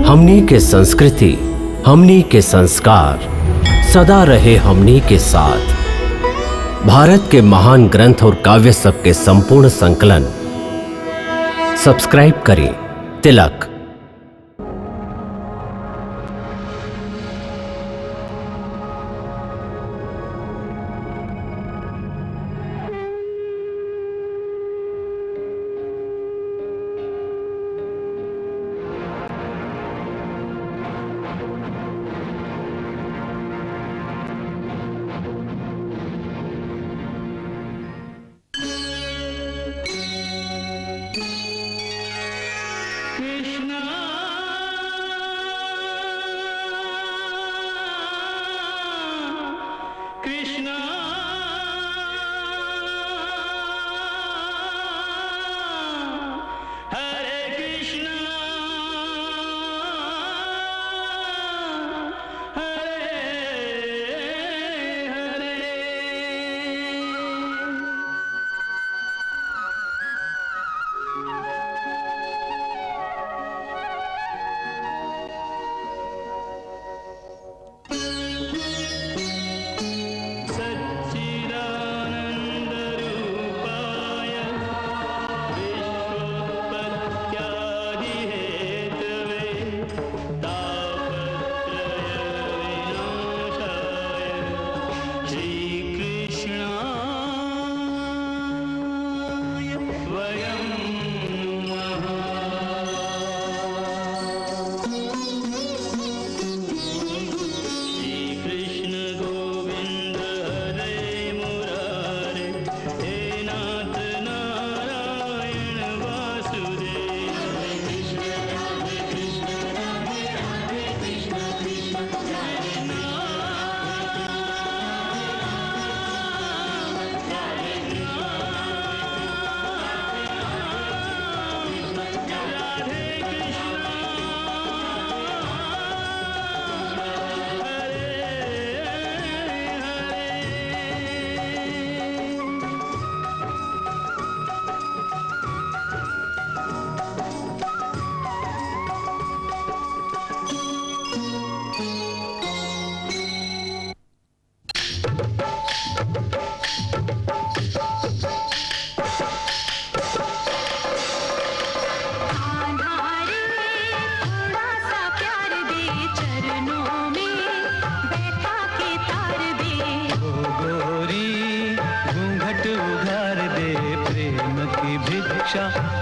हमनी के संस्कृति, हमनी के संस्कार सदा रहे हमनी के साथ। भारत के महान ग्रंथ और काव्य सब के संपूर्ण संकलन सब्सक्राइब करें तिलक।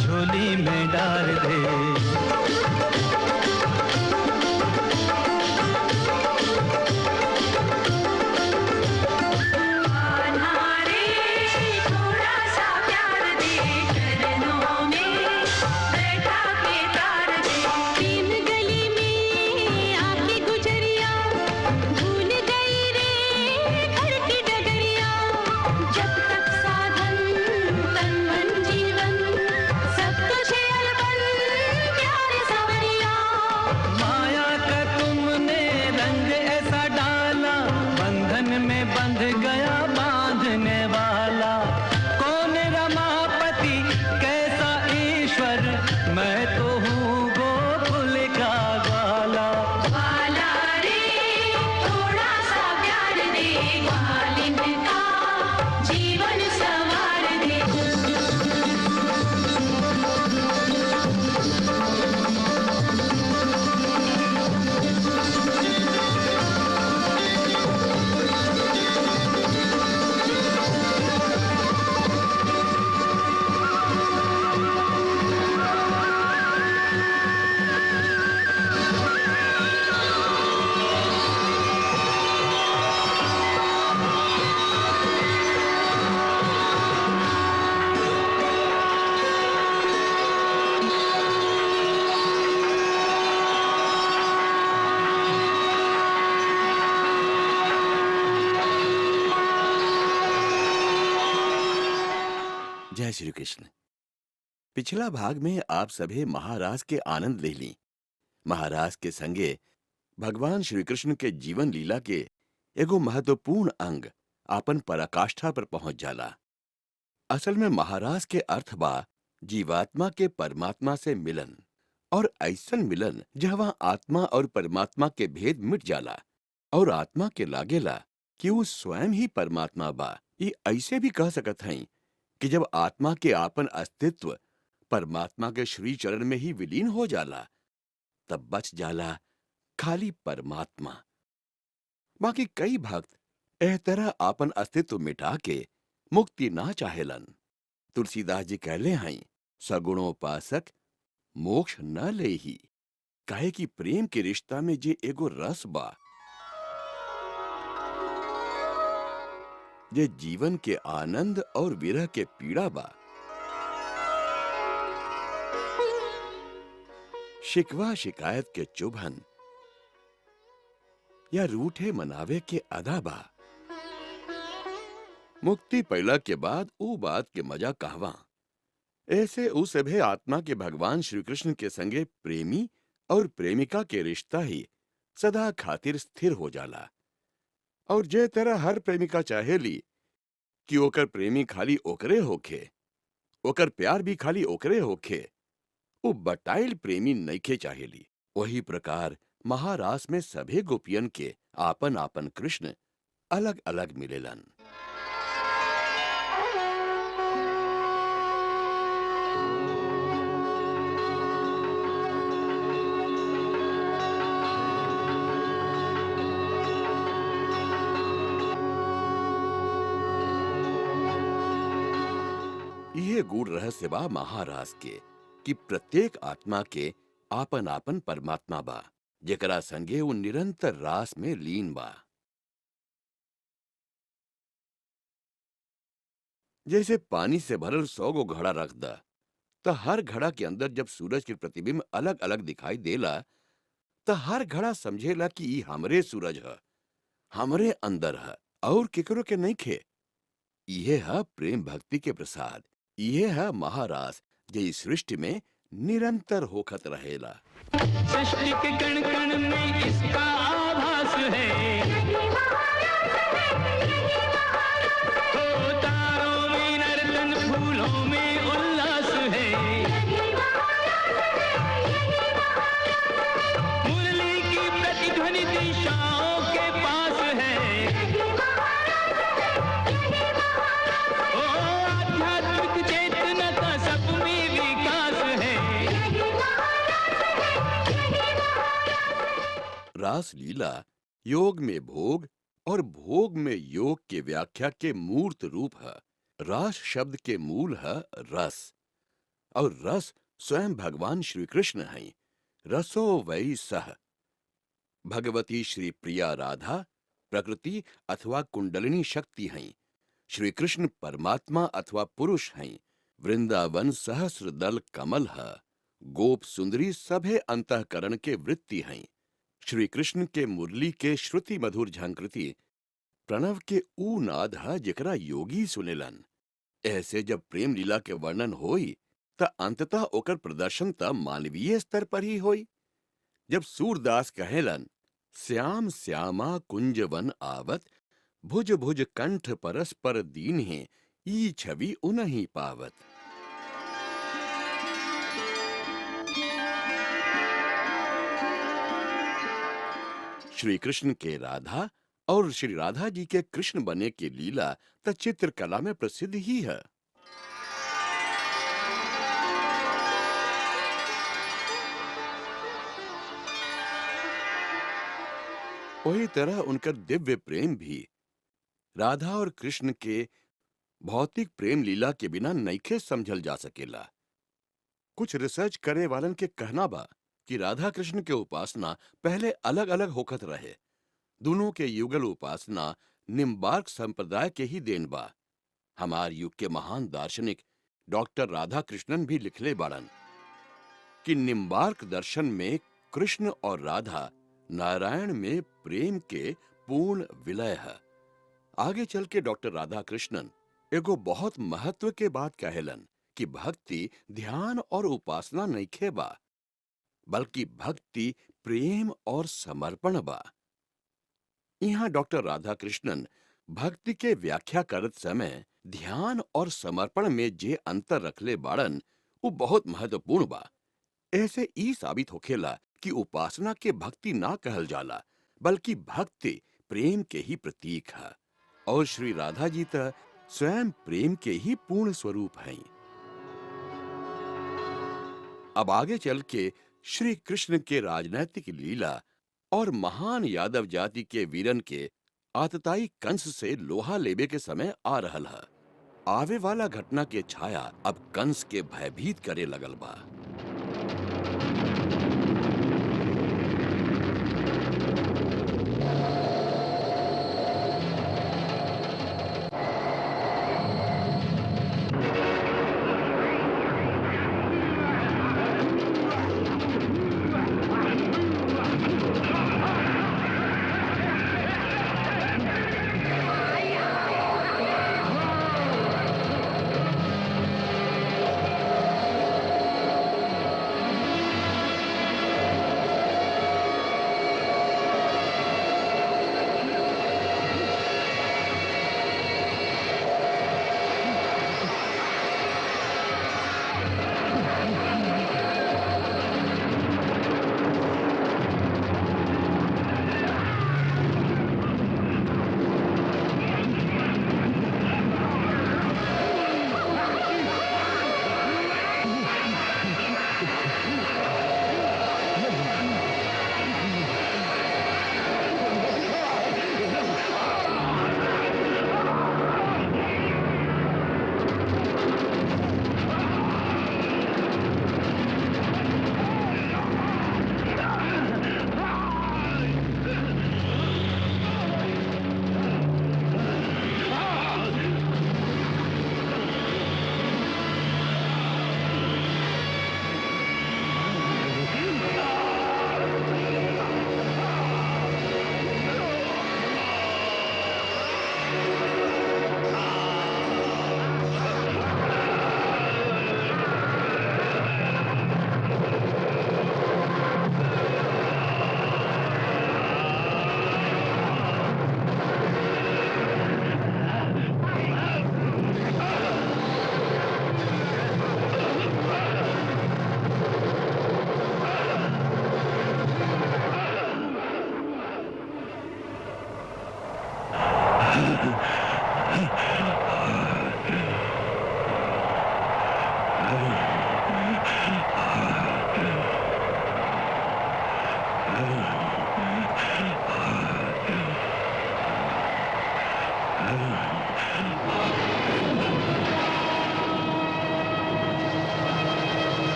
झोली में डाल दे। जय श्री कृष्ण। पिछला भाग में आप सभी महाराज के आनंद ले ली। महाराज के संगे भगवान श्री कृष्ण के जीवन लीला के एगो महत्वपूर्ण अंग आपन पराकाष्ठा पर पहुंच जाला। असल में महाराज के अर्थ बा जीवात्मा के परमात्मा से मिलन और ऐसन मिलन जहाँ आत्मा और परमात्मा के भेद मिट जाला और आत्मा के लागेला कि वो स्वयं ही परमात्मा बा। ये ऐसे भी कह सकत हई कि जब आत्मा के आपन अस्तित्व परमात्मा के श्री चरण में ही विलीन हो जाला, तब बच जाला खाली परमात्मा। बाकी कई भक्त एह तरह आपन अस्तित्व मिटा के मुक्ति ना चाहेलन। तुलसीदास जी कहले हई, सगुणोपासक मोक्ष न लेही, काहे कि प्रेम के रिश्ता में जे एगो रस बा, जे जीवन के आनंद और विरह के पीड़ा बा, शिकवा शिकायत के चुभन या रूठे मनावे के अदा बा। मुक्ति पैला के बाद ऊ बात के मजा कहवा। ऐसे उस सभे आत्मा के भगवान श्री कृष्ण के संगे प्रेमी और प्रेमिका के रिश्ता ही सदा खातिर स्थिर हो जाला। और जे तरह हर प्रेमिका चाहेली कि ओकर प्रेमी खाली ओकरे होखे, ओकर प्यार भी खाली ओकरे होखे, वो बटाइल प्रेमी नइखे चाहेली। वही प्रकार महारास में सभे गोपियन के आपन आपन कृष्ण अलग अलग मिलेलन। यह गूढ़ रहस्य बा महारास के कि प्रत्येक आत्मा के आपन आपन परमात्मा बा, जेकरा संगे वो निरंतर रास में लीन बा। जैसे पानी से भरल 100 गो घड़ा रख दा, तो हर घड़ा के अंदर जब सूरज के प्रतिबिंब अलग अलग दिखाई देला, तो हर घड़ा समझेला कि ई हमरे सूरज है, हमरे अंदर है और केकरो के नहीं खे। इहे है प्रेम भक्ति के प्रसाद। इहे है महारास जे इस सृष्टि में निरंतर होखत रहेला। सृष्टि के कण कण में इसका आभास है, हो तारों में नर्तन, फूलों में उल्लास है, मुरली की प्रतिध्वनि दिशाओं के पास है, ओ आध्यात्मिक चेतना का सब में विकास है। रास लीला योग में भोग और भोग में योग के व्याख्या के मूर्त रूप है। रास शब्द के मूल है रस, और रस स्वयं भगवान श्री कृष्ण हैं। रसो वै सह। भगवती श्री प्रिया राधा प्रकृति अथवा कुंडलिनी शक्ति हैं। श्री कृष्ण परमात्मा अथवा पुरुष हैं। वृंदावन सहस्र दल कमल है। गोप सुंदरी सभे अंतःकरण के वृत्ति हैं। श्री कृष्ण के मुरली के श्रुति मधुर झंकृति प्रणव के ऊ नाद है जेकरा योगी सुनेलन। ऐसे जब प्रेम लीला के वर्णन होई त अंततः ओकर प्रदर्शन त मानवीय स्तर पर ही होई। जब सूरदास कहेलन, श्याम श्यामा कुंजवन आवत, भुज भुज कंठ परस्पर दीन है, ई छवि उनहि पावत। श्री कृष्ण के राधा और श्री राधा जी के कृष्ण बने की लीला त चित्रकला में प्रसिद्ध ही है। वही तरह उनका दिव्य प्रेम भी राधा और कृष्ण के भौतिक प्रेम लीला के बिना नइखे समझल जा सकेला। कुछ रिसर्च करे वालन के कहना बा कि राधा कृष्ण के उपासना पहले अलग अलग होखत रहे। दोनों के युगल उपासना निम्बार्क संप्रदाय के ही देन बा। हमार युग के महान दार्शनिक डॉक्टर राधा कृष्णन भी लिखले बाड़न कि निम्बार्क दर्शन में कृष्ण और राधा नारायण में प्रेम के पूर्ण विलय है। आगे चल के डॉक्टर राधा कृष्णन एगो बहुत महत्व के बात कहेलन कि भक्ति ध्यान और उपासना नइखे बा, बल्कि भक्ति प्रेम और समर्पण बा। यहाँ डॉक्टर राधा कृष्णन भक्ति के व्याख्या करत समय ध्यान और समर्पण में जे अंतर रखले बाड़न वो बहुत महत्वपूर्ण बा। ऐसे ई साबित होखेला कि उपासना के भक्ति ना कहल जाला, बल्कि भक्ति प्रेम के ही प्रतीक है। और श्री राधा जी तो स्वयं प्रेम के ही पूर्ण स्वरूप हैं। अब आगे चल के श्री कृष्ण के राजनैतिक लीला और महान यादव जाति के वीरन के आतताई कंस से लोहा लेबे के समय आ रहल है। आवे वाला घटना के छाया अब कंस के भयभीत करे लगल बा।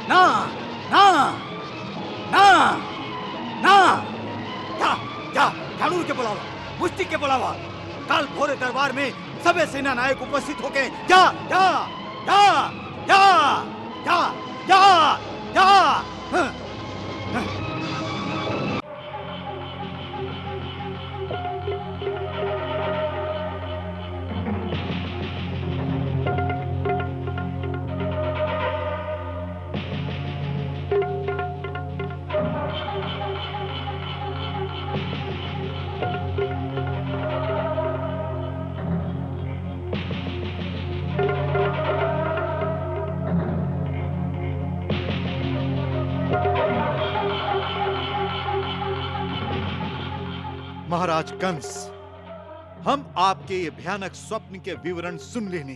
ना ना ना ना जा जा झाड़ू के बुलावा, मुश्ती के बुलावा। काल भोरे दरबार में सबे सेना नायक उपस्थित होके जा जा जा जा जा जा जा। हाँ, हाँ। महाराज कंस, हम आपके ये भयानक स्वप्न के विवरण सुन लेने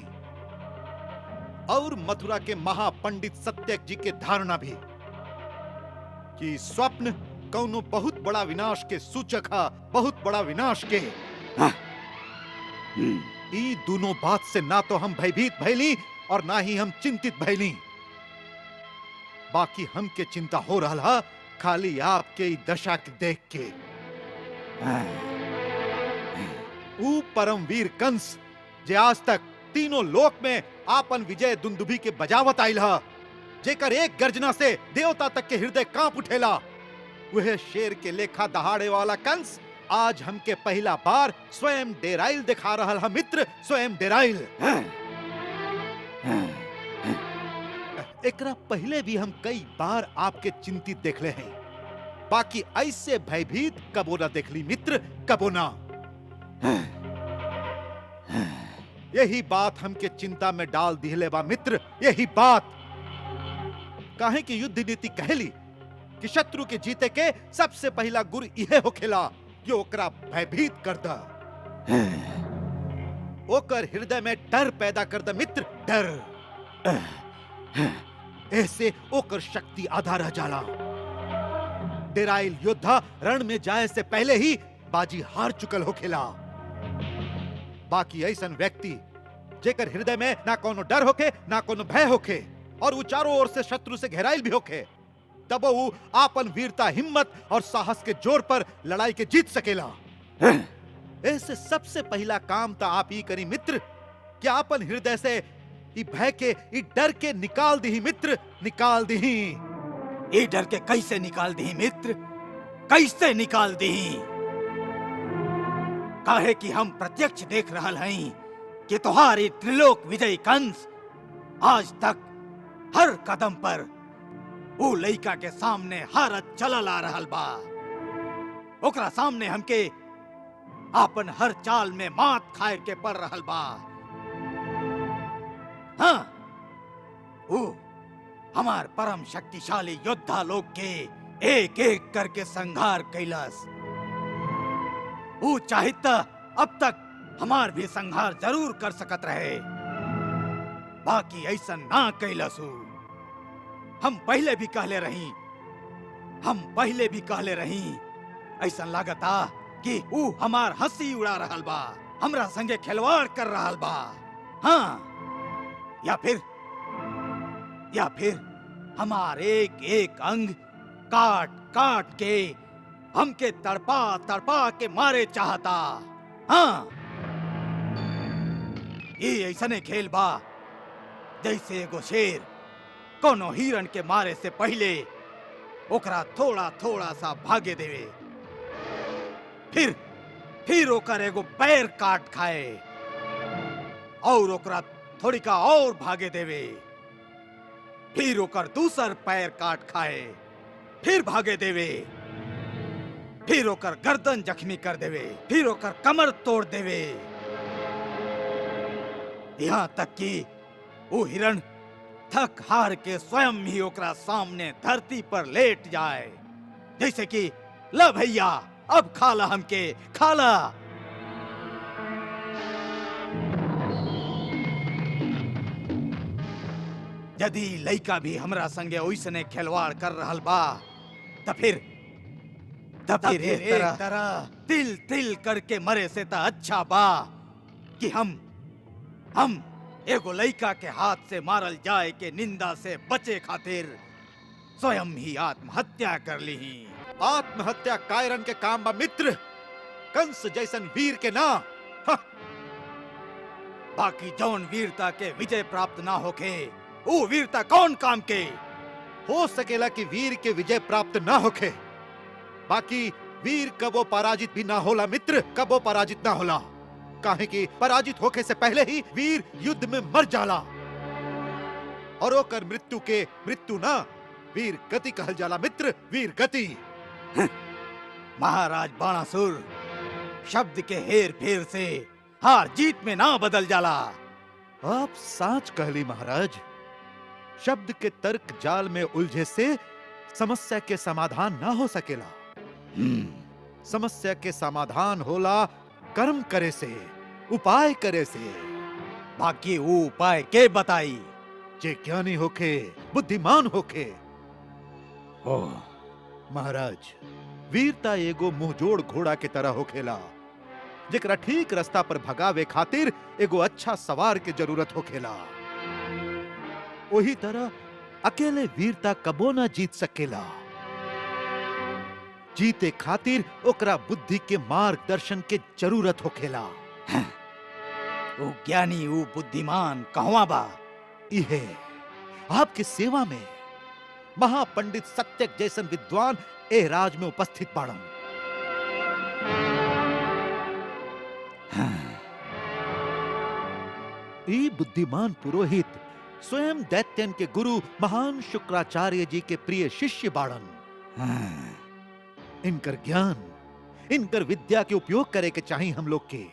और मथुरा के महापंडित सत्यक जी के धारणा भी कि स्वप्न कौनो बहुत बड़ा विनाश के सूचक है, बहुत बड़ा विनाश के। ई दोनों बात से ना तो हम भयभीत भैली और ना ही हम चिंतित भैली। बाकी हमके चिंता हो रहा है खाली आपके ई दशा के देख के। ऊ परमवीर कंस जे आज तक तीनों लोक में आपन विजय दुंदुभी के बजावत आइल है, जेकर एक गर्जना से देवता तक के हृदय कांप उठेला, वह शेर के लेखा दहाड़े वाला कंस आज हमके पहला बार स्वयं डेराइल दिखा रहल हम मित्र, स्वयं डेराइल। एकरा पहले भी हम कई बार आपके चिंतित देखले हैं, बाकी ऐसे भयभीत कबो ना देखली मित्र, कबो ना। यही बात हमके चिंता में डाल दिहले बा मित्र, यही बात। काहे कि युद्ध नीति कहली कि शत्रु के जीते के सबसे पहला गुर इहे होखेला कि ओकरा भयभीत कर दा, ओकर हृदय में डर पैदा कर दा मित्र, डर। ऐसे ओकर शक्ति आधा रह जाला। डेराइल योद्धा रण में जाए से पहले ही बाजी हार चुकल होखेला। बाकी ऐसन व्यक्ति जेकर हृदय में ना कोनो डर होखे ना कोनो भय होखे और वो चारों ओर से शत्रु से घेराइल भी होखे, तब वो आपन वीरता, हिम्मत और साहस के जोर पर लड़ाई के जीत सकेला। ऐसे सबसे पहला काम तो आप ही करी मित्र कि आपन हृदय से ई भय के, ई डर के निकाल दी मित्र, निकाल दी। ये डर के कैसे निकाल दी मित्र, कैसे निकाल दी? काहे कि हम प्रत्यक्ष देख रहल हई कि तुम्हारी त्रिलोक विजयी कंस आज तक हर कदम पर वो लइका के सामने हारत चलल आ रहल बा। ओकरा सामने हमके आपन हर चाल में मात खाए के पड़ रहल बा। हाँ, वो हमार परम शक्तिशाली योद्धा लोग के एक एक करके संहार कैलस। वो चाहित अब तक हमार भी संहार जरूर कर सकत रहे, बाकी ऐसा ना कैलस। हम पहले भी कहले रही, ऐसा लागता कि वो हमार हंसी उड़ा रहल बा, हमरा संगे खिलवाड़ कर रहल बा। हाँ, या फिर हमार एक एक अंग काट काट के हमके तड़पा तड़पा के मारे चाहता। हाँ, ये ऐसने खेल बा जैसे एगो शेर कोनो हिरण के मारे से पहले ओकरा थोड़ा थोड़ा सा भागे देवे, फिर ओकर एगो पैर काट खाए और ओकरा थोड़ी का और भागे देवे, फिर ओकर दूसर पैर काट खाए, फिर भागे देवे, फिर ओकर गर्दन जख्मी कर देवे, फिर ओकर कमर तोड़ देवे, यहाँ तक कि वो हिरण थक हार के स्वयं ही ओकरा सामने धरती पर लेट जाए, जैसे कि ला भैया अब खाला हमके, खाला। यदि लइका भी हमरा संगे ओइसने खिलवाड़ कर रहल बा त फिर एक तरह तिल तिल करके मरे से त अच्छा बा कि हम एगो लइका के हाथ से मारल जाए के निंदा से बचे खातिर स्वयं ही आत्महत्या कर ली। आत्महत्या कायरन के काम बा मित्र, कंस जैसन वीर के ना। बाकी जौन वीरता के विजय प्राप्त ना होके वो वीरता कौन काम के? हो सकेला कि वीर के विजय प्राप्त ना होके, बाकी वीर कबो पराजित भी ना होला मित्र, कबो पराजित ना होला। काहे कि पराजित होके से पहले ही वीर युद्ध में मर जाला और ओकर मृत्यु के मृत्यु ना वीर गति कहल जाला मित्र, वीर गति। महाराज बाणासुर, शब्द के हेर फेर से हार जीत में ना बदल जाला। आप साच कहली महाराज, शब्द के तर्क जाल में उलझे से समस्या के समाधान ना हो सकेला। समस्या के समाधान होला कर्म करे से, उपाय करे से। बाकी वो उपाय के बताई? जे ज्ञानी होके, बुद्धिमान होके। महाराज, वीरता एगो मुंहजोड़ घोड़ा के तरह होखेला, जेकरा ठीक रास्ता पर भगावे खातिर एगो अच्छा सवार के जरूरत होखेला। वही तरह अकेले वीरता कबो ना जीत सकेला। जीते खातिर ओकरा बुद्धि के मार्गदर्शन के जरूरत होखेला। वो ज्ञानी, वो बुद्धिमान कहवा बा? इहे आपके सेवा में महापंडित सत्यक जैसन विद्वान ए राज में उपस्थित बाड़न। ई बुद्धिमान पुरोहित स्वयं दैत्यन के गुरु महान शुक्राचार्य जी के प्रिय शिष्य बाड़न। इनकर ज्ञान, इनकर विद्या के उपयोग करे के चाहिए हम लोग के।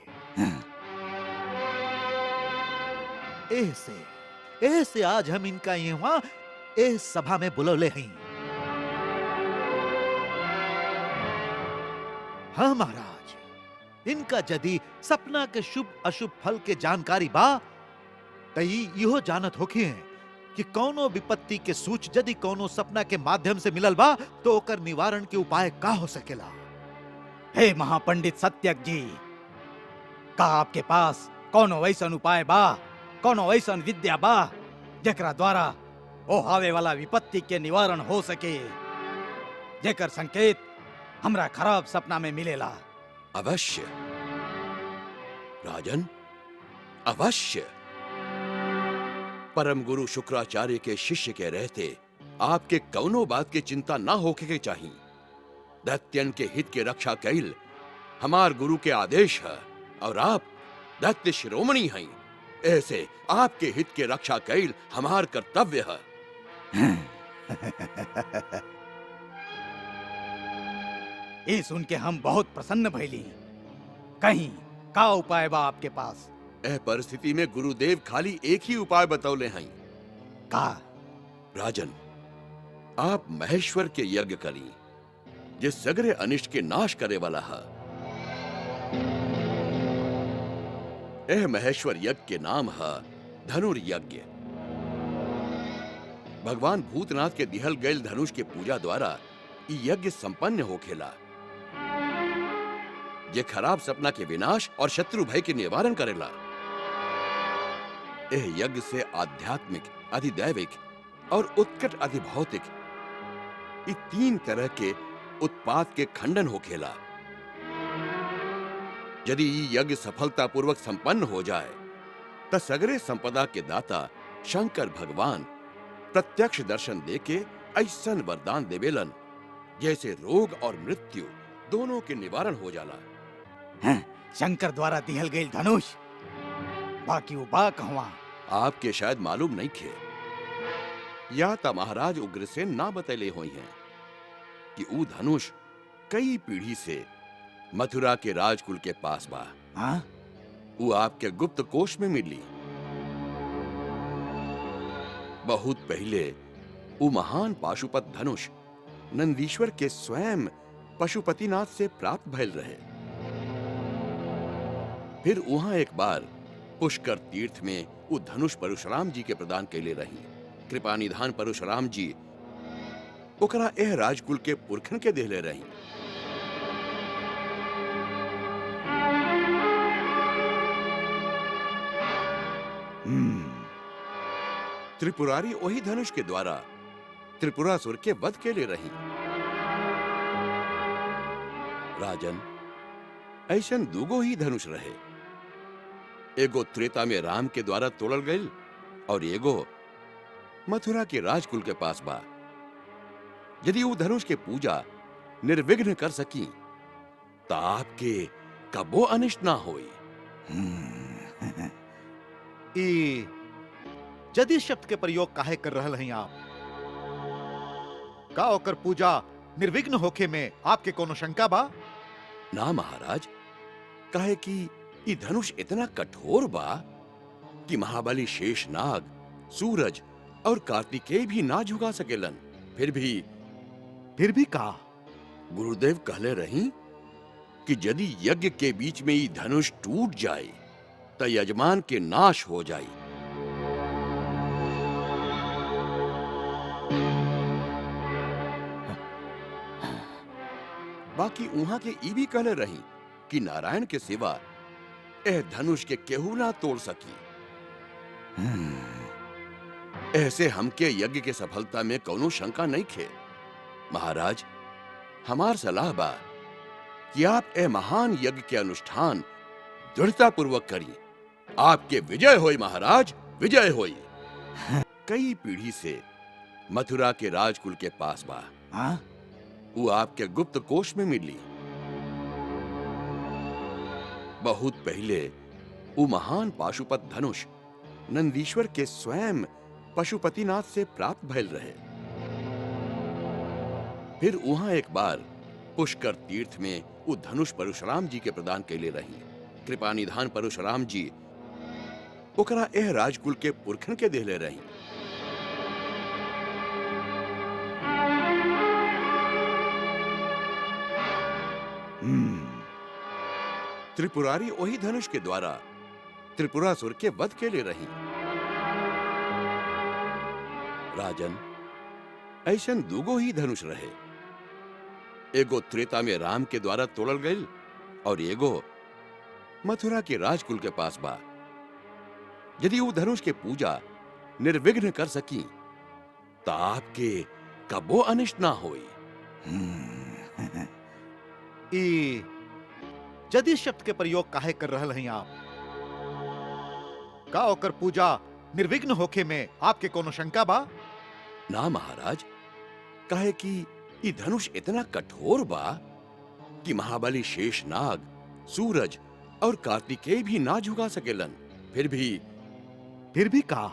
ऐसे आज हम इनका यहाँ इस सभा में बुलौले हैं। हाँ महाराज, इनका यदि सपना के शुभ अशुभ फल के जानकारी बा तई इहो जानत होखी है कि कौनो विपत्ति के सूच यदि कौनो सपना के माध्यम से मिलल बा तो ओकर निवारण के उपाय का हो सकेला। हे महापंडित सत्यक जी, का आपके पास कौनो वैसन उपाय बा, कौनो वैसन विद्या बा जेकरा द्वारा ओ आवे वाला विपत्ति के निवारण हो सके, जेकर संकेत हमरा खराब सपना में मिलेला? अवश्य राजन, अवश्य। परम गुरु शुक्राचार्य के शिष्य के रहते आपके कौनो बात की चिंता ना होके के चाहिए। दैत्यन के हित के रक्षा कैल हमार गुरु के आदेश है और आप दैत्य शिरोमणि हैं। ऐसे आपके हित के रक्षा कैल हमार कर्तव्य है। ये सुन के हम बहुत प्रसन्न भइली। कहीं का उपाय बा आपके पास? यह परिस्थिति में गुरुदेव खाली एक ही उपाय बतौले हैं। का? राजन, आप महेश्वर के यज्ञ करी जिस सगरे अनिष्ट के नाश करे वाला है। यह महेश्वर यज्ञ के नाम है धनुर्यज्ञ। भगवान भूतनाथ के दिहल गैल धनुष के पूजा द्वारा ये यज्ञ संपन्न होखेला। ये खराब सपना के विनाश और शत्रु भय के निवारण करेला। यह यज्ञ से आध्यात्मिक, अधिदैविक और उत्कट अधिभौतिक ये तीन तरह के उत्पाद के खंडन होखेला। यदि ये यज्ञ सफलतापूर्वक संपन्न हो जाए तो सगरे संपदा के दाता शंकर भगवान प्रत्यक्ष दर्शन देके ऐसन वरदान देवेलन जैसे रोग और मृत्यु दोनों के निवारण हो जाला। शंकर द्वारा दिहल गई धनुष बाकी वो बा कहवा? आपके शायद मालूम नहीं खे, या तो महाराज उग्रसेन ना बतैले हुई हैं कि वो धनुष कई पीढ़ी से मथुरा के राजकुल के पास बा। हाँ? वो आपके गुप्त कोश में मिली। बहुत पहले वो महान पाशुपत धनुष नंदीश्वर के स्वयं पशुपतिनाथ से प्राप्त भइल रहे। फिर वहां एक बार पुष्कर तीर्थ में वो धनुष परशुराम जी के प्रदान कैले रही। कृपा निधान परशुराम जी ओकरा एह राजकुल के पुरखन के देले रही। त्रिपुरारी वही धनुष के द्वारा त्रिपुरासुर के वध के लिए रही। राजन, ऐसन दूगो ही धनुष रहे। एगो त्रेता में राम के द्वारा तोड़ल गई और एगो मथुरा के राजकुल के पास बा। यदि वो धनुष के पूजा निर्विघ्न कर सकी तो आपके कबो अनिष्ट ना होई। यदि शब्द के प्रयोग काहे कर रहल हैं आप? का ओकर पूजा निर्विघ्न होखे में आपके कोनो शंका बा? ना महाराज, काहे कि ये धनुष इतना कठोर बा कि महाबली शेषनाग, सूरज और कार्तिकेय भी ना झुका सकेलन। फिर भी का? गुरुदेव कहले रही कि यदि यज्ञ के बीच में ये धनुष टूट जाए तो यजमान के नाश हो जाए। बाकी वहां के ई भी कहले रही कि नारायण के सिवा एह धनुष के केहू ना तोड़ सकी। ऐसे हमके यज्ञ के सफलता में कोनो शंका नहीं खे। महाराज, हमार सलाह बा कि आप ए महान यज्ञ के अनुष्ठान दृढ़ता पूर्वक करिए। आपके विजय होई महाराज, विजय होई। कई पीढ़ी से मथुरा के राजकुल के पास बा। वो आपके गुप्त कोश में मिली। बहुत पहले वो महान पाशुपत धनुष नंदीश्वर के स्वयं पशुपतिनाथ से प्राप्त भइल रहे। फिर वहां एक बार पुष्कर तीर्थ में वो धनुष परशुराम जी के प्रदान कैले रही। कृपा निधान परशुराम जी ओकरा एह राजकुल के पुरखन के देले रही। त्रिपुरारी वही धनुष के द्वारा त्रिपुरासुर के वध के लिए रही। राजन, ऐसन दूगो ही धनुष रहे। एगो त्रेता में राम के द्वारा तोड़ल गई और एगो मथुरा के राजकुल के पास बा। यदि वो धनुष के पूजा निर्विघ्न कर सकी तो आपके कबो अनिष्ट ना होई। ई यदि शब्द के प्रयोग काहे कर रहल हैं आप? का ओकर पूजा निर्विघ्न होखे में आपके कोनो शंका बा? ना महाराज, काहे कि ई धनुष इतना कठोर बा कि महाबली शेषनाग, सूरज और कार्तिकेय भी ना झुका सकेलन। फिर भी का?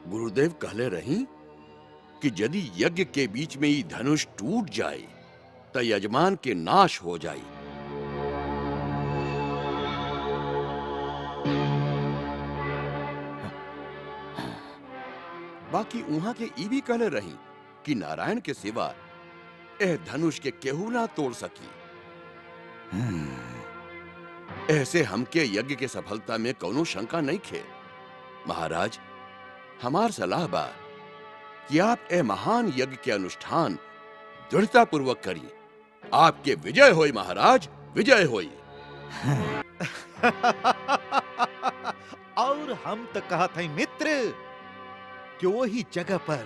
गुरुदेव कहले रही कि यदि यज्ञ के बीच में ई धनुष टूट जाए तो यजमान के नाश हो जाए। बाकी उहाँ के ई भी कहले रही कि नारायण के सिवा एह धनुष के केहू ना तोड़ सकी। ऐसे हमके यज्ञ के सफलता में कोनो शंका नहीं खे। महाराज, हमार सलाह बा कि आप ए महान यज्ञ के अनुष्ठान दृढ़ता पूर्वक करी। आपके विजय होई महाराज, विजय होई। और हम तो कहत हैं मित्र कि वही जगह पर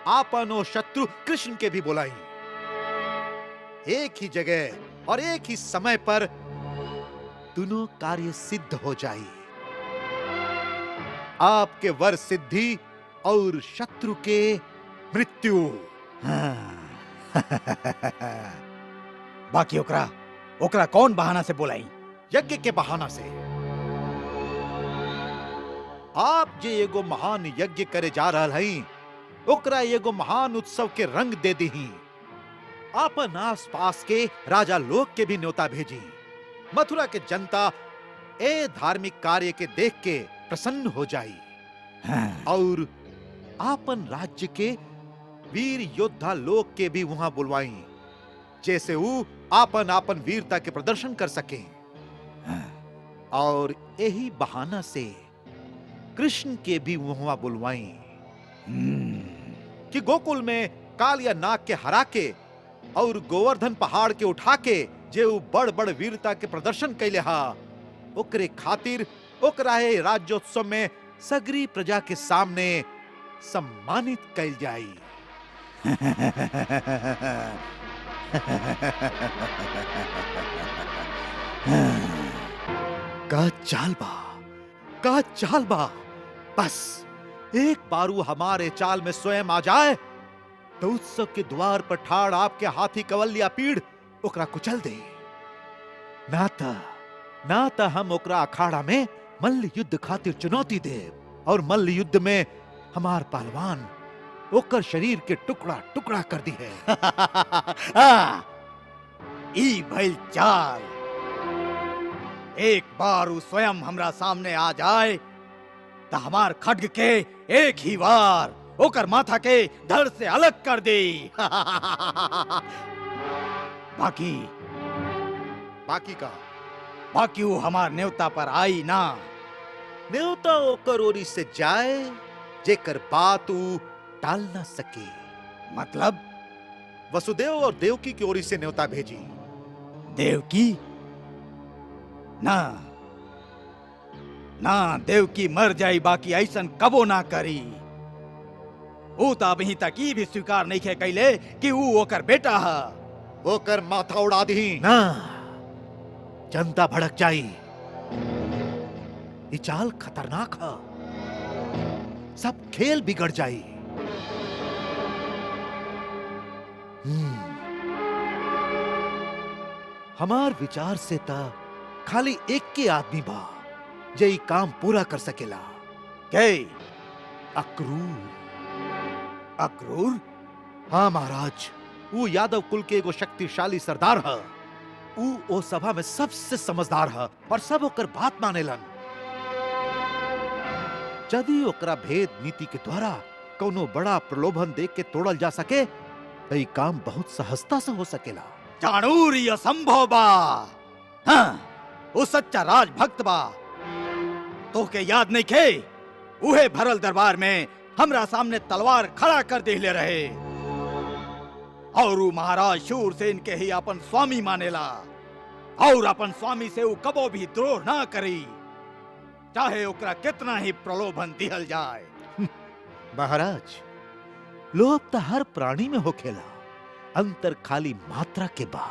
आपन और शत्रु कृष्ण के भी बुलाई। एक ही जगह और एक ही समय पर दोनों कार्य सिद्ध हो जाए। आपके वर सिद्धि और शत्रु के मृत्यु। बाकी ओकरा कौन बहाना से बोलाई? यज्ञ के बहाना से। आप जे एगो महान यज्ञ करे जा रहल हई, ओकरा एगो महान उत्सव के रंग दे दीही। आपन आस पास के राजा लोग के भी न्योता भेजी। मथुरा के जनता ए धार्मिक कार्य के देख के प्रसन्न हो जाई। और आपन राज्य के वीर योद्धा लोग के भी वहां बुलवाई, जैसे वो आपन आपन वीरता के प्रदर्शन कर सके। और यही बहाना से कृष्ण के भी वहां बुलवाई कि गोकुल में काल या नाग के हरा के और गोवर्धन पहाड़ के उठा के जे बड़ बड़ वीरता के प्रदर्शन कैले हा, ओकरे खातिर ओकरा राज्योत्सव में सगरी प्रजा के सामने सम्मानित कैल जाई। का चाल बा। बस एक बारू हमारे चाल में स्वयं आ जाए तो उत्सव के द्वार पर ठाड़ आपके हाथी कवलिया पीड़ ओकरा कुचल दे। ना ता हम ओकरा अखाड़ा में मल्ल युद्ध खातिर चुनौती दे और मल्ल युद्ध में हमार पहलवान ओकर शरीर के टुकड़ा टुकड़ा कर दी है। ई भइल चाल। एक बार वो स्वयं हमरा सामने आ जाए तो हमार खड्ग के एक ही वार ओकर माथा के धड़ से अलग कर दे। बाकी वो हमार न्योता पर आई ना। न्योता ओकर ओरी से जाए जेकर बात ऊ टाल ना सके। मतलब वसुदेव और देवकी की ओरी से न्योता भेजी। देवकी? ना देवकी मर जाई, बाकी ऐसन कबो ना करी। ऊ तो अभी तक ई भी स्वीकार नहीं खे कैले कि ऊ ओकर बेटा है। ओकर माथा उड़ा दी ना, जनता भड़क जाई। ये चाल खतरनाक है, सब खेल बिगड़ जाई। हमार विचार से ता खाली एक के आदमी बा जे ई काम पूरा कर सकेला। के? अक्रूर। अक्रूर? हाँ महाराज, वो यादव कुल के एगो शक्तिशाली सरदार है। वो सभा में सबसे समझदार है और सब ओकर बात मानेलन। यदि ओकरा भेद नीति के द्वारा कोनो बड़ा प्रलोभन देख के तोड़ल जा सके तो ई काम बहुत सहजता से हो सकेला। चाणूर ये असंभव बा। हाँ, वो सच्चा राजभक्त बा। तो के याद नहीं खे, उहे भरल दरबार में हमरा सामने तलवार खड़ा कर देले रहे और वो महाराज शूरसेन के ही अपन स्वामी मानेला और अपन स्वामी से वो कबो भी द्रोह ना करी, चाहे ओकरा कितना ही प्रलोभन दिहल जाए। महाराज, लोभ तो हर प्राणी में होखेला, अंतर खाली मात्रा के बा।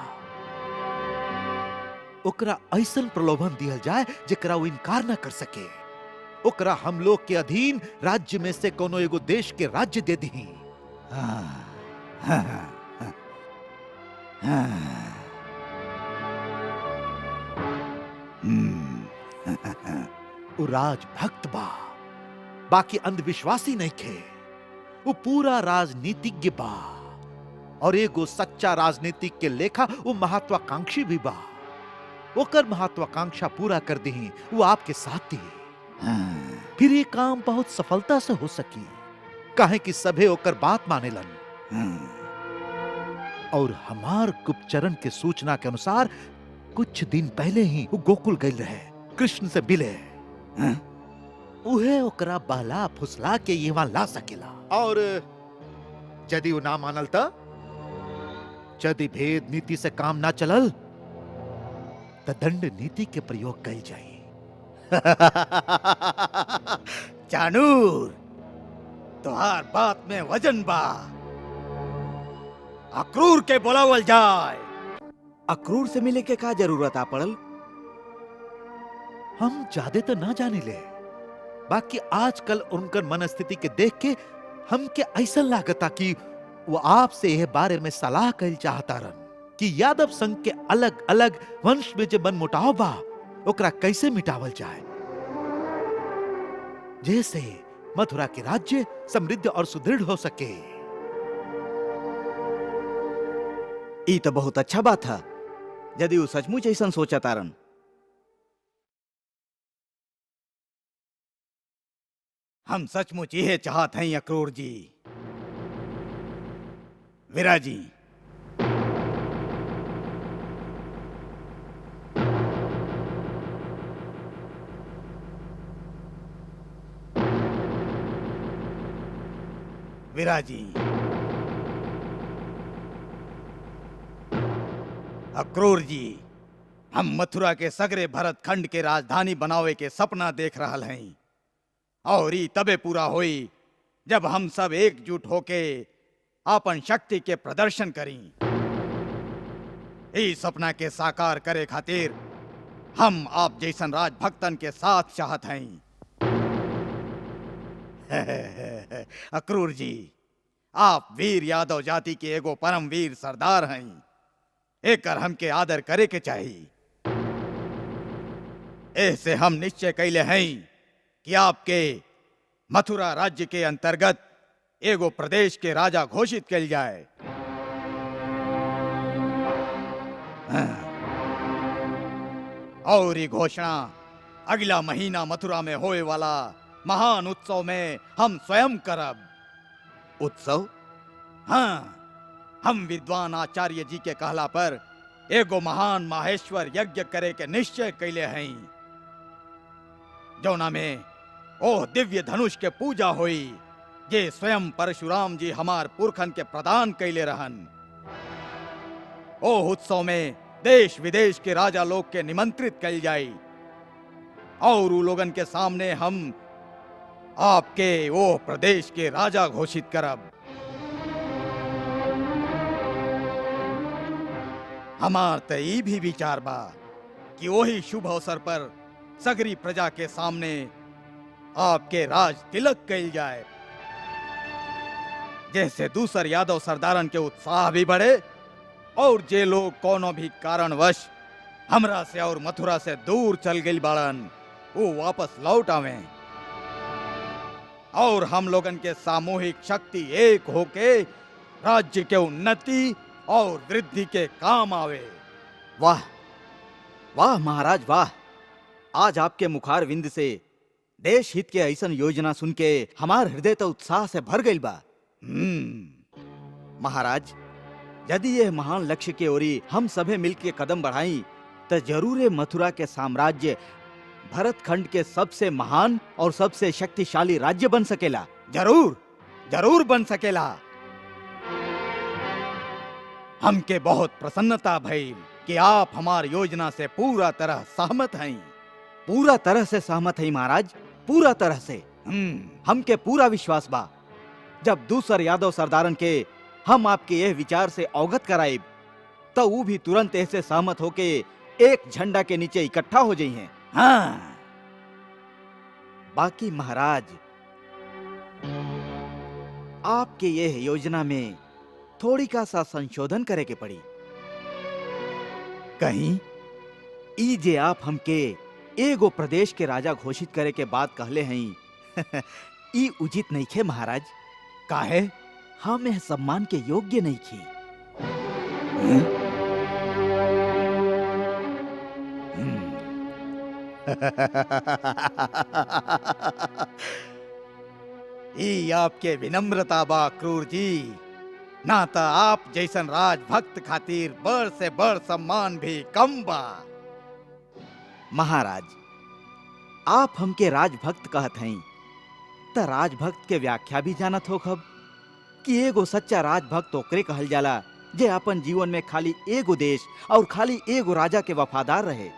ओकरा ऐसन प्रलोभन दिहल जाए जेकरा वो इनकार न कर सके। ओकरा हम लोग के अधीन राज्य में से कोनो एगो देश के राज्य दे दी। वो राजभक्त बा, बाकी अंधविश्वासी नहीं खे। वो पूरा राजनीतिज्ञ बा और एगो सच्चा राजनीतिक के लेखा वो महत्वाकांक्षी भी बा। ओकर महत्वाकांक्षा पूरा कर दी वो आपके साथ दी। फिर ये काम बहुत सफलता से हो सकी, काहे कि सभे ओकर बात मानेलन। और हमार गुप्तचरण के सूचना के अनुसार कुछ दिन पहले ही वो गोकुल गए रहे, कृष्ण से मिले। उहे ओकरा बहला फुसला के यहाँ ला सकेला। और यदि वो ना मानल त, यदि भेद नीति से काम ना चलल तो दंड नीति के प्रयोग कल जाए। चाणूर, तुहार बात में वजन बा। अक्रूर के बुलावल जाए। अक्रूर से मिले के का जरूरत आ पड़ल? हम ज्यादा तो ना जाने ले, बाकी आजकल उनकर मनस्थिति के देख के हमके ऐसा लागता कि वो आपसे यह बारे में सलाह कल चाहता रन कि यादव संघ के अलग अलग वंश में जो मनमुटाव बा ओकरा कैसे मिटावल जाए, जैसे मथुरा के राज्य समृद्ध और सुदृढ़ हो सके। ई तो बहुत अच्छा बात है, यदि वो सचमुच ऐसा सोचा तारन। हम सचमुच यह चाहत हैं अक्रूर जी। वीरा जी, वीरा जी, अक्रूर जी, हम मथुरा के सगरे भरत खंड के राजधानी बनावे के सपना देख रहल हैं और ई तबे पूरा होई जब हम सब एकजुट होके अपन शक्ति के प्रदर्शन करी। ई सपना के साकार करे खातिर हम आप जैसन राजभक्तन के साथ चाहत हैं। अक्रूर जी, आप वीर यादव जाति के एगो परम वीर सरदार हैं, एकर हमके आदर करे के चाहिए। ऐसे हम निश्चय कैले हैं कि आपके मथुरा राज्य के अंतर्गत एगो प्रदेश के राजा घोषित किया जाए। और ये घोषणा अगला महीना मथुरा में होए वाला महान उत्सव में हम स्वयं करब। उत्सव? हाँ, हम विद्वान आचार्य जी के कहला पर एगो महान माहेश्वर यज्ञ करे के निश्चय कैले हैं, जौना में ओह दिव्य धनुष के पूजा हुई जे स्वयं परशुराम जी हमार पुरखन के प्रदान कैले रहन। ओह उत्सव में देश विदेश के राजा लोग के निमंत्रित कैल जाई और उ लोगन के सामने हम आपके ओह प्रदेश के राजा घोषित करब। हमार त ई भी विचार बा कि वही शुभ अवसर पर सगरी प्रजा के सामने आपके राज तिलक कैल जाए, जैसे दूसर यादव सरदारन के उत्साह भी बढ़े और जे लोग कोनो भी कारणवश हमरा से और मथुरा से दूर चल गई बाड़न, वो वापस लौट आवे और हम लोगन के सामूहिक शक्ति एक होके राज्य के उन्नति और वृद्धि के काम आवे। वाह वाह महाराज वाह! आज आपके मुखार विंद से देश हित के ऐसन योजना सुन के हमार हृदय तो उत्साह से भर गई बा। महाराज, यदि यह महान लक्ष्य के ओरी हम सभे मिलके कदम बढ़ाई तो जरूर ये मथुरा के साम्राज्य भरत खंड के सबसे महान और सबसे शक्तिशाली राज्य बन सकेला। जरूर जरूर बन सकेला। हमके बहुत प्रसन्नता भइल कि आप हमार योजना से पूरा तरह सहमत हैं। पूरा तरह से सहमत है महाराज, पूरा तरह से। हमके पूरा विश्वास बा जब दूसर यादव सरदारन के हम आपके यह विचार से अवगत कराइब तो वो भी तुरंत ऐसे सहमत होके एक झंडा के नीचे इकट्ठा हो जाई हैं। हाँ, बाकी महाराज, आपके यह योजना में थोड़ी का सा संशोधन करे के पड़ी। कहीं ई जे आप हमके एगो प्रदेश के राजा घोषित करे के बाद कहले हैं ई उचित नहीं खे महाराज। काहे? हम यह सम्मान के योग्य नहीं थी। ई आपके विनम्रता बा क्रूर जी, ना तो आप जैसन राजभक्त खातिर बड़ से बड़ सम्मान भी कम बा। महाराज, आप हमके राजभक्त कहत हैं त राजभक्त के व्याख्या भी जानत हो खब कि एगो सच्चा राजभक्त ओकरे कहल जाला जे अपन जीवन में खाली एगो देश और खाली एगो राजा के वफादार रहे।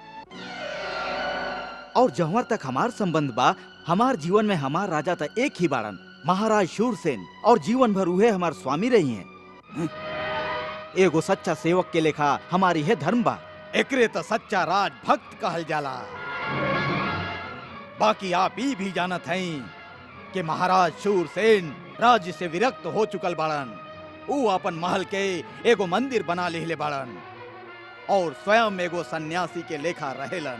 और जहाँ तक हमार संबंध बा, हमार जीवन में हमार राजा तो एक ही बाड़न, महाराज शूरसेन, और जीवन भर उहे हमार स्वामी रही हैं। एगो सच्चा सेवक के लेखा हमारी है धर्म बा। एकरे तो सच्चा राजभक्त कहल जाला। बाकी आप ई भी जानत हैं कि महाराज शूरसेन राज्य से विरक्त हो चुकल बाड़न। ऊ अपन महल के एगो मंदिर बना लेले बाड़न और स्वयं एगो सन्यासी के लेखा रहेलन।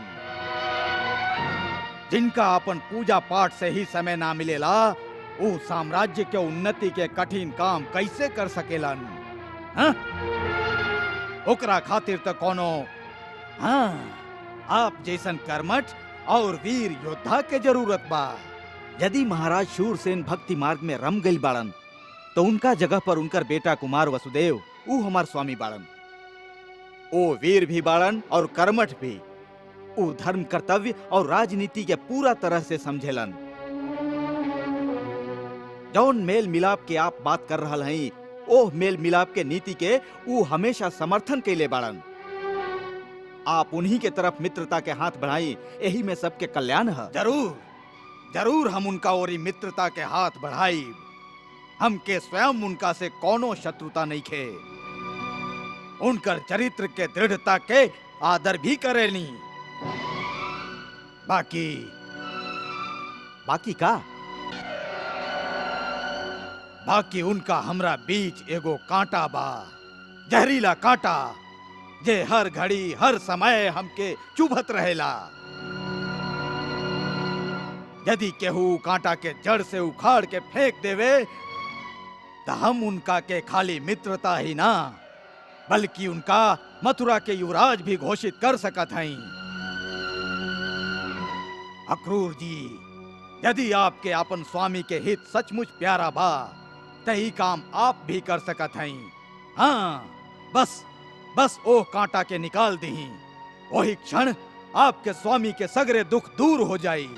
जिनका अपन पूजा पाठ से ही समय ना मिलेला, ऊ साम्राज्य के उन्नति के कठिन काम कैसे कर सकेलन? हाँ? ओकरा खातिर तो कोनो आप जैसन कर्मठ और वीर योद्धा के जरूरत बा। यदि महाराज शूरसेन भक्ति मार्ग में रम गई बाड़न तो उनका जगह पर उनकर बेटा कुमार वसुदेव ऊ हमार स्वामी बाड़न। ओ वीर भी बाड़न और कर्मठ भी। ऊ धर्म, कर्तव्य और राजनीति के पूरा तरह से समझेलन। जौन मेल मिलाप के आप बात कर रहल हैं, ओह मेल मिलाप के नीति के ऊ हमेशा समर्थन कैले बाड़न। आप उन्हीं के तरफ मित्रता के हाथ बढ़ाई, यही में सबके कल्याण है। जरूर जरूर हम उनका ओरी मित्रता के हाथ बढ़ाई। हमके स्वयं उनका से कोनो शत्रुता नहीं खे। उनकर चरित्र के दृढ़ता के आदर भी करेनी। बाकी का? बाकी उनका हमरा बीच एगो कांटा बा, जहरीला कांटा, जे हर घड़ी हर समय हमके चुभत रहेला। यदि केहू कांटा के जड़ से उखाड़ के फेंक देवे तो हम उनका के खाली मित्रता ही ना बल्कि उनका मथुरा के युवराज भी घोषित कर सकत हैं। अक्रूर जी, यदि आपके अपन स्वामी के हित सचमुच प्यारा बा तो ई काम आप भी कर सकत हैं। हाँ, बस ओह कांटा के निकाल दी, वही क्षण आपके स्वामी के सगरे दुख दूर हो जाई।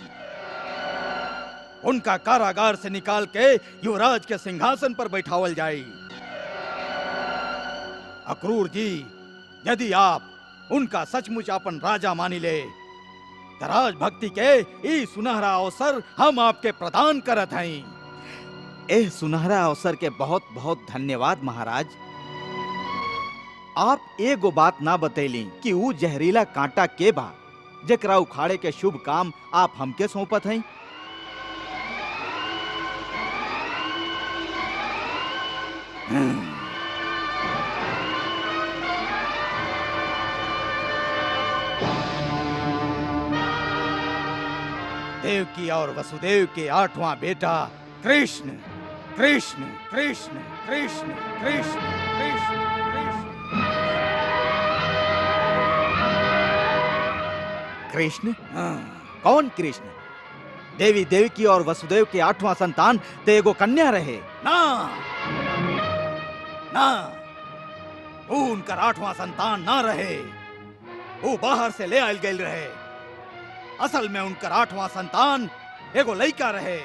उनका कारागार से निकाल के युवराज के सिंहासन पर बैठावल जाई। अक्रूर जी, यदि आप उनका सचमुच अपन राजा मानी ले तो राजभक्ति के ई सुनहरा अवसर हम आपके प्रदान करत हैं। एह सुनहरा अवसर के बहुत बहुत धन्यवाद महाराज। आप एगो बात ना बतैली कि ऊ जहरीला कांटा के बा जेकरा उखाड़े के शुभ काम आप हमके सौंपत हैं। देवकी और वसुदेव के 8वां बेटा कृष्ण कृष्ण कृष्ण कृष्ण कृष्ण कृष्ण कृष्ण? कौन कृष्ण? देवी देवकी और वसुदेव के 8वां संतान ते एगो कन्या रहे। ना ना, वो उनकर 8वां संतान ना रहे, वो बाहर से ले आयल गए रहे। असल में उनकर 8वां संतान एगो लइका रहे,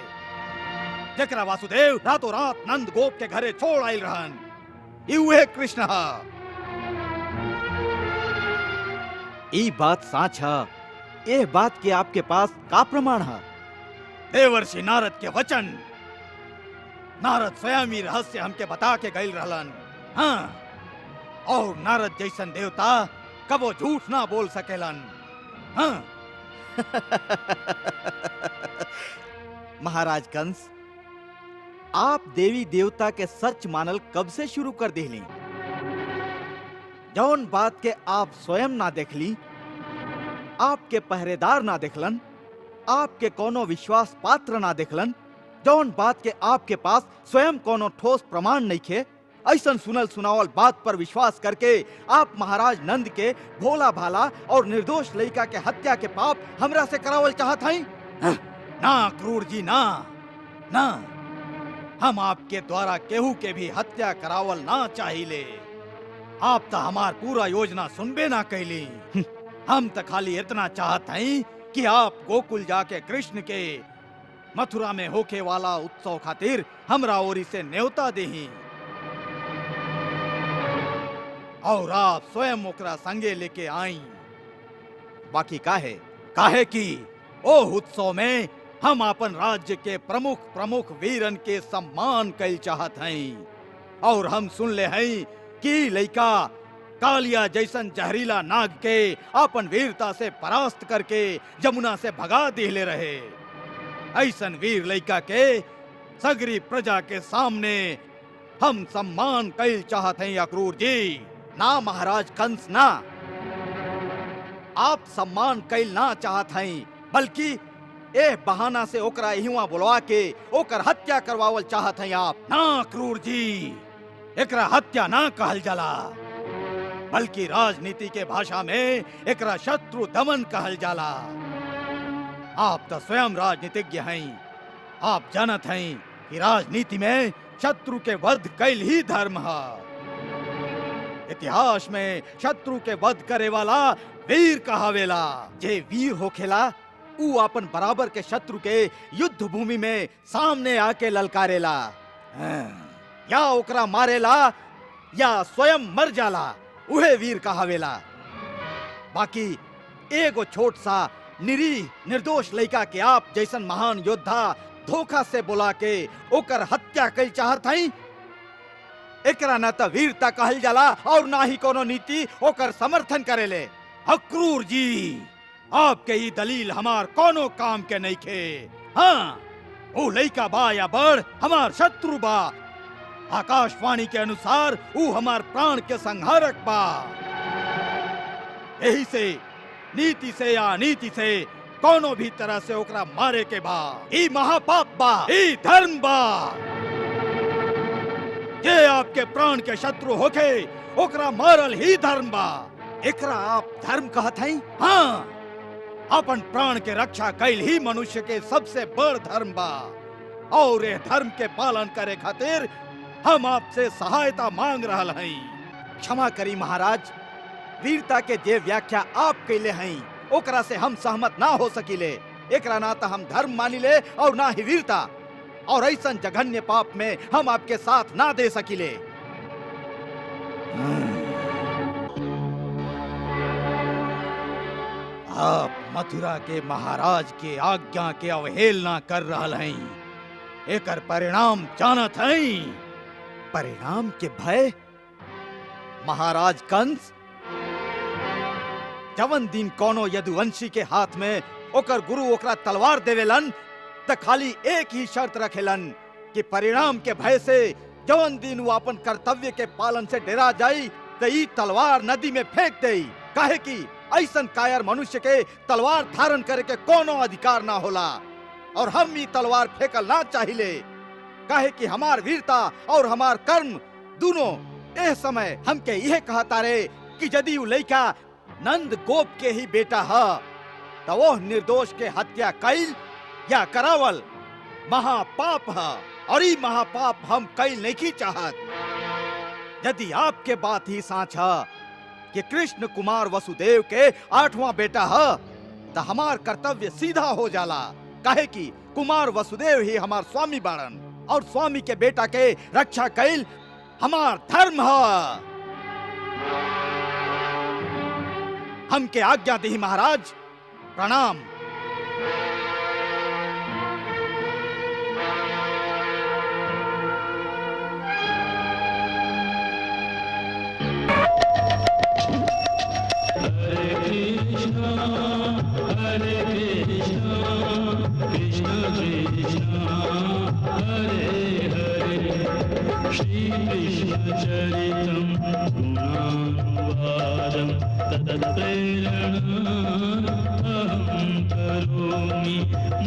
जकरा वासुदेव रातों रात नंद गोप के घरे छोड़ आयल रहन। ई उहे कृष्ण हा। ई बात साच है। ये बात के आपके पास का प्रमाण है? देवर्षि नारद के वचन। नारद स्वयं ही रहस्य हमके बता के गइल रहलन। हाँ, और नारद जैसन देवता कबो झूठ ना बोल सकेलन। हाँ। महाराज कंस, आप देवी देवता के सच मानल कब से शुरू कर दिली? जौन बात के आप स्वयं ना देखली, आपके पहरेदार ना देखलन, आपके कोनो विश्वास पात्र ना देखलन, जौन बात के आपके पास स्वयं कोनो ठोस प्रमाण नहीं खे, ऐसन सुनल सुनावल बात पर विश्वास करके आप महाराज नंद के भोला भाला और निर्दोष लड़का के हत्या के पाप हमरा से करावल चाहत हई? ना क्रूर जी, ना ना, हम आपके द्वारा केहू के भी हत्या करावल ना चाहिए। आप तो हमार पूरा योजना सुनबे ना कैली। हम तो खाली इतना चाहत हई कि आप गोकुल जाके कृष्ण के मथुरा में होके वाला उत्सव खातिर हमरा ओरी से न्योता देही, और आप स्वयं ओकरा संगे लेके आई। बाकी काहे? काहे कि ओ उत्सव में हम अपन राज्य के प्रमुख प्रमुख वीरन के सम्मान कैल चाहत हई, और हम सुन ले हई कि लइका कालिया जैसन जहरीला नाग के अपन वीरता से परास्त करके जमुना से भगा दिले रहे। ऐसन वीर लइका के सगरी प्रजा के सामने हम सम्मान कैल चाहत हैं अक्रूर जी। ना महाराज कंस, ना, आप सम्मान कैल ना चाहत हैं, बल्कि ए बहाना से ओकरा हिवा बुलवा के ओकर हत्या करवावल चाहत हैं आप। ना क्रूर जी, एकरा हत्या ना कहल जाला, बल्कि राजनीति के भाषा में एकरा शत्रु दमन कहल जाला। आप तो स्वयं राजनीतिज्ञ हैं, आप जानत हैं कि राजनीति में शत्रु के वध कैल ही धर्म है। इतिहास में शत्रु के वध करे वाला वीर कहावेला। जे वीर होखेला ऊ अपन बराबर के शत्रु के युद्ध भूमि में सामने आके ललकारेला, या ओकरा मारेला या स्वयं मर जाला, उहे वीर कहावेला। बाकी एगो छोट सा निरीह निर्दोष लड़का के आप जैसन महान योद्धा धोखा से बुला के ओकर हत्या कैल चाहत हई, एकरा ना तो वीरता कहल जाला और ना ही कोनो नीति ओकर समर्थन करेले। अक्रूर जी, आपके ये दलील हमार कोनो काम के नहीं खे। हाँ, वो लइका बा या बड़ हमार शत्रु बा। आकाशवाणी के अनुसार वो हमार प्राण के संहारक बा। यही से नीति से या अनीति से कोनो भी तरह से ओकरा मारे के बा। ई महापाप बा, ई धर्म बा। ये आपके प्राण के शत्रु होके ओकरा मारल ही धर्म बा। एकरा आप धर्म कहत हई? हाँ, अपन प्राण के रक्षा कैल ही मनुष्य के सबसे बड़ धर्म बा, और ये धर्म के पालन करे खातिर हम आपसे सहायता मांग रहल हई। क्षमा करी महाराज, वीरता के जे व्याख्या आप कैले हई ओकरा से हम सहमत ना हो सकीले। एकरा ना तो हम धर्म मानिले और ना ही वीरता, और ऐसन जघन्य पाप में हम आपके साथ ना दे सकीले। आप मथुरा के महाराज के आज्ञा के अवहेलना कर रहल हई, एकर परिणाम जानत हई। परिणाम के भय? महाराज कंस, जवन दिन कोनो यदुवंशी के हाथ में ओकर गुरु ओकरा तलवार देवेलन त खाली एक ही शर्त रखेलन कि परिणाम के भय से जवन दिन वो अपन कर्तव्य के पालन से डरा जाई त ई तलवार नदी में फेंक देई। काहे कि ऐसन कायर मनुष्य के तलवार धारण करे के कोनो अधिकार ना होला। और हम ही तलवार फेंकल ना चाहिए, काहे कि हमार वीरता और हमार कर्म दोनों ए समय हमके यह कहता रे कि यदि वो लड़का नंद गोप के ही बेटा है तो वो निर्दोष के हत्या कैल या करावल महापाप है, और ये महापाप हम कैल नहीं की चाहत। यदि आपके बात ही साच है कि कृष्ण कुमार वसुदेव के 8वां बेटा है तो हमार कर्तव्य सीधा हो जाला, काहे कि कुमार वसुदेव ही हमार स्वामी बाड़न और स्वामी के बेटा के रक्षा कैल हमार धर्म है। हमके आज्ञा दी महाराज, प्रणाम। हरे कृष्णा कृष्ण कृष्णा हरे हरे, श्री कृष्ण चरितम गुणानुवादं तत्प्रेरणा अहं करोमि,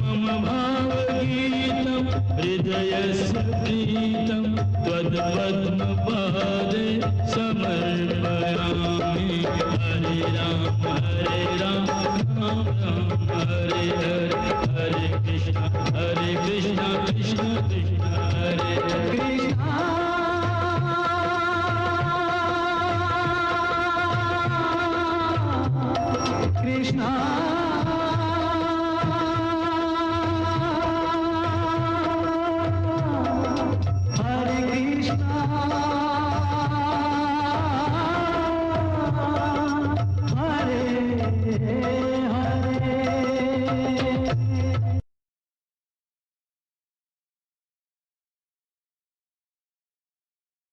मम भावगीतं हृदयस्य प्रीतं त्वत्पद्मपादे समर्पयामि। हरे राम राम राम हरे हरे, हरे कृष्ण